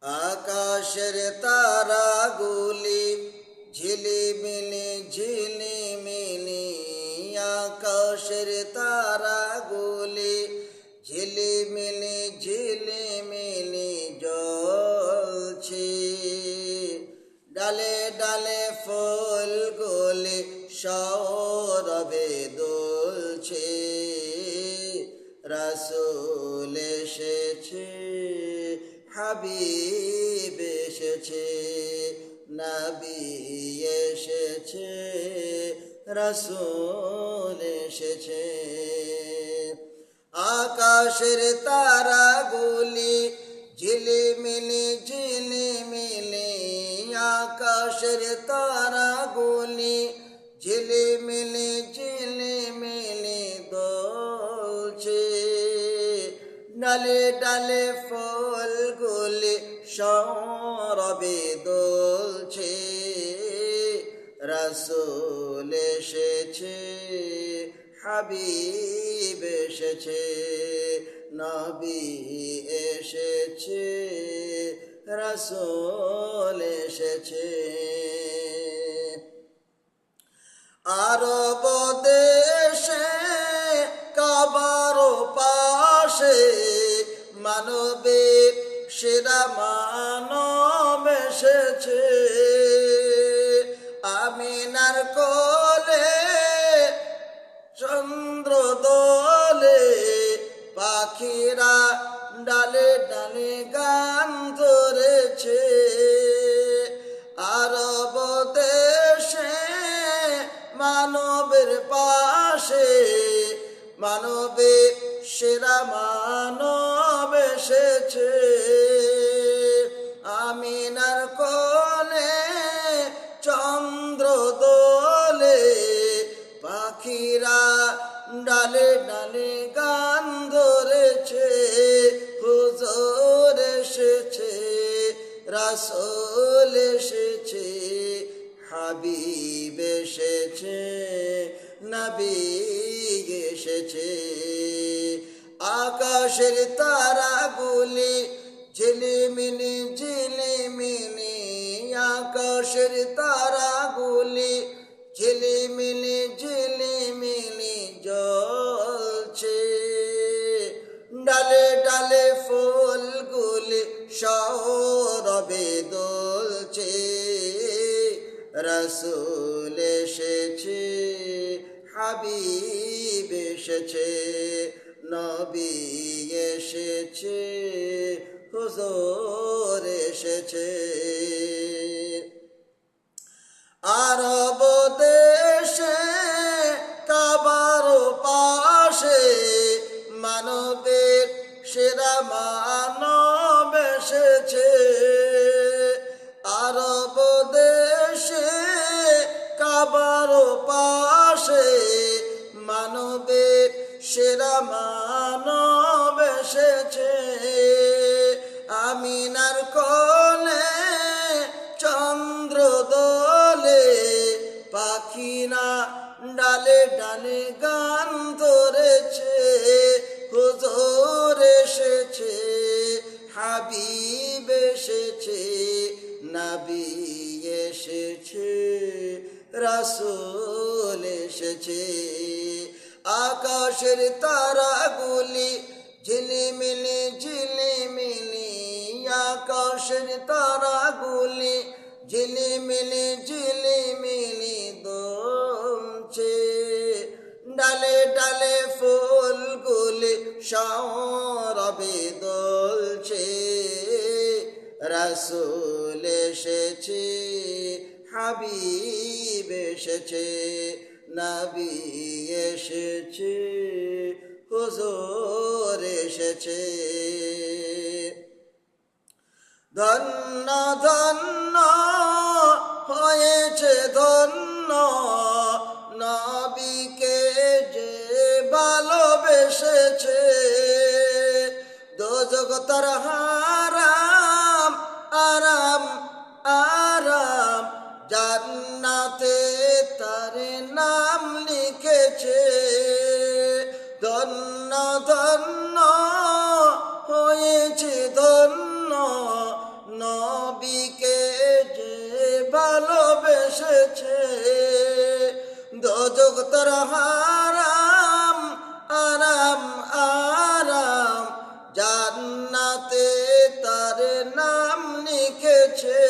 আকাশের তারাগুলি ঝিলিমিলি ঝিলিমিলি, আকাশের তারাগুলি ঝিলিমিলি ঝিলিমিলি জ্বলছে। ডালে ডালে ফুলগুলি সৌরভে দুলছে। রাসূল এসেছে, হাবিব এসেছে, নবী এসেছে, রাসূল এসেছে। আকাশের তারাগুলি ঝিলিমিলি ঝিলিমিলি, আকাশের তারাগুলি ঝিলিমিলি ঝিলিমিলি দুলছে। ডালে ডালে ফুলগুলি সৌরভে দুলছে। রাসূল এসেছে, হাবিব এসেছে, নবী এসেছে, রাসূল এসেছে। আরব দেশে কাবার পাশে মানবের সেরা মানব এসেছে। আমিনার কোলে চন্দ্র দোলে, পাখিরা ডালে ডালে গান ধরেছে। আরব দেশে মানবের পাশে মানবের সেরা মানব এসেছে। আমিনার কোলে চন্দ্র দোলে, পাখিরা ডালে ডালে গান ধরেছে। হুজুর এসেছে, রাসূল এসেছে, হাবিব এসেছে, নবী এসেছে। আকাশের তারাগুলি ঝিলিমিলি ঝিলিমিলি, আকাশের তারাগুলি ঝিলিমিলি ঝিলিমিলি জ্বলছে। ডালে ডালে ফুলগুলি সৌরভে দুলছে। রাসূল এসেছে, হাবিব এসেছে, নবী এসেছে, হুজুর এসেছে। আরব দেশে কাবার পাশে মানবের সেরা মানব এসেছে। আরব দেশে কাবার পাশে মানবের সেরা মানব এসেছে। আমিনার কোলে চন্দ্র দোলে, পাখিরা ডালে ডালে গান ধরেছে। হুজুর এসেছে, হাবিব এসেছে, নবী এসেছে, রাসূল এসেছে। আকাশের তারাগুলি ঝিলিমিলি ঝিলিমিলি, আকাশের তারাগুলি ঝিলিমিলি ঝিলিমিলি দুলছে। ডালে ডালে ফুলগুলি সৌরভে দুলছে। রাসূল এসেছে, হাবিব এসেছে, নবী এসেছে, হুজুর এসেছে। ধন্য ধন্য হয়েছে ধন্য, নবীকে যে ভালোবেসেছে। দোজখ তার হারাম আরাম আরাম, জান্নাতে তার নাম লিখেছে। ধন্য ধন্য হয়েছে ধন্য, নবীকে যে ভালোবেসেছে দোজখ তার হারাম আরাম আরাম জান্নাতে তার নাম লিখেছে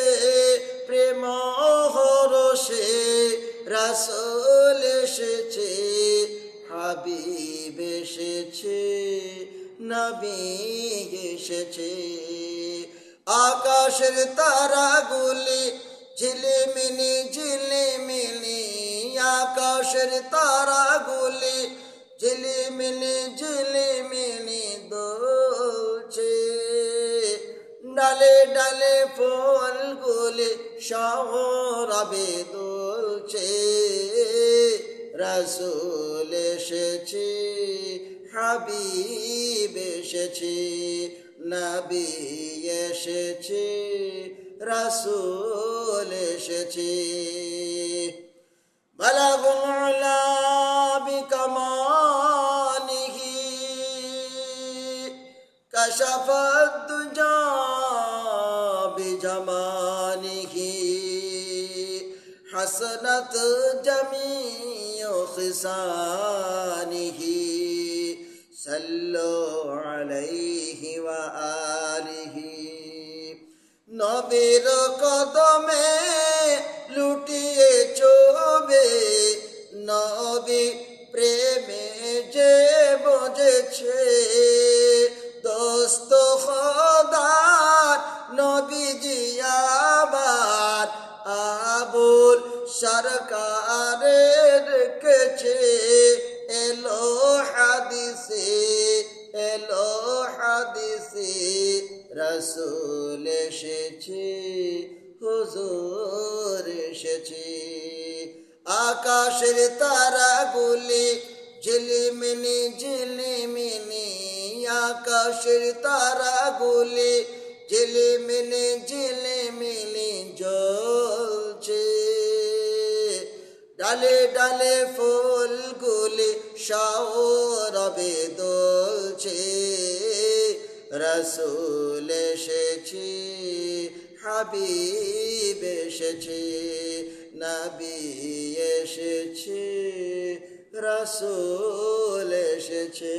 প্রেম হরষে রাসূল এসেছে হাবিব এসেছে নবী এসেছে আকাশের তারাগুলি ঝিলিমিলি ঝিলিমিলি আকাশের তারাগুলি ঝিলিমিলি ঝিলিমিলি দুলছে ডালে ডালে ফুলগুলি সৌরভে দুলছে রাসূল এসেছে হাবিব এসেছে নবী এসেছে রাসূল এসেছে বালাগুল উলা বিকামালিহি কাশাফাত দুজা বিজামালিহি হাসনাত জামিউ খিসানিহি সাল্লু আলাইহি ওয়া আলিহি নবীর কদমে লুটিয়ে চোবে নবী প্রেমে যে বজেছে দোস্ত খোদার নবীজি আবার আবুল সরকারের রেখেছে এলো হাদিসে রাসূল এসেছে হুজুর এসেছে আকাশের তারাগুলি ঝিলিমিলি ঝিলিমিলি আকাশের তারাগুলি ঝিলিমিলি ঝিলিমিলি জ্বলছে ডালে ডালে ফুলগুলি সৌরভে দুলছে রাসূল এসেছে হাবিব এসেছে নবী এসেছে রাসূল এসেছে।